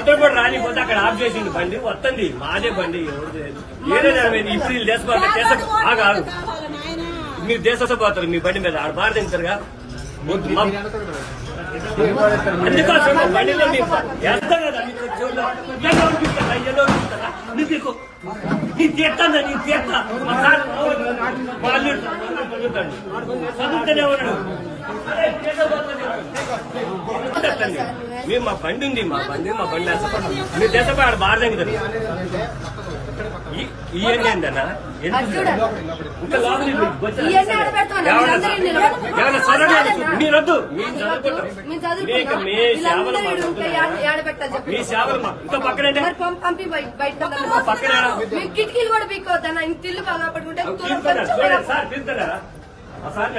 అవతల కూడా రానిపోతే అక్కడ ఆఫ్ చేసింది బండి వస్తుంది మాదే బండి ఏదైనా ఇప్పుడు వీళ్ళు ఆగు మీరు దేశపోతారు మీ బండి మీద ఆడ బాధ తింటారుగా అందుకోసం బండిలో మీరు వేస్తాం కదా మీకు నీ తీస్తాను నీ తీస్తా చదువుతూనే ఉన్నాడు మేము మా బండి ఉంది మా బండి వేస్తాం మీరు దేశపై ఆడ బాధ కదా ఇవన్నీ ఏందన్నా ఇంకా మీరొద్దు మీ సేవలు మీ సేవలు ఇంకా పక్కన పక్కన కిటికీలు కూడా పీక్కోవద్దన్న ఇంత ఇల్లు బాగా పట్టుకుంటే సార్ పిలుస్తారా సార్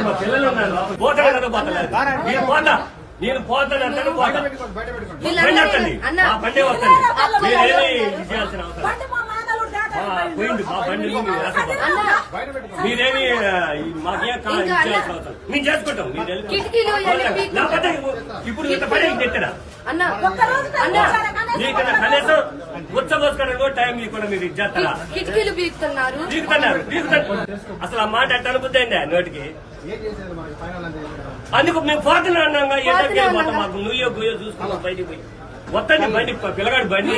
మా పిల్లలు ఉన్నారు పోతాడు కదా పోతలేదు నేను పోతా నేను పోతానంటాను పోతా బండి నా బండే వస్తుంది మీరేమి చేయాల్సిన అవసరం పోయింది మా బండి మీరేమి మాకేం చేయాల్సిన అవసరం మేము చేసుకుంటాం లేకపోతే ఇప్పుడు ఇంత పని తెట్టరా నీకన్నా కనీసం ఉచ్చబోసుకోవడానికి కూడా టైం కూడా మీరు ఇచ్చేస్తారా కిటికీలు పీకుతున్నారు అసలు ఆ మాట ఎట్లా అనుకుంది నోటికి అందుకు మేము పోతున్నాం పోతాం మాకు నువ్వో గుయ్యో చూసుకున్నాం బయటికి పోయి వస్తుంది బండి పిల్లగాడు బండి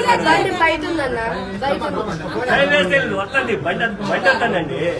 బయట ఉందన్న వస్తుంది బండి వస్తుందండి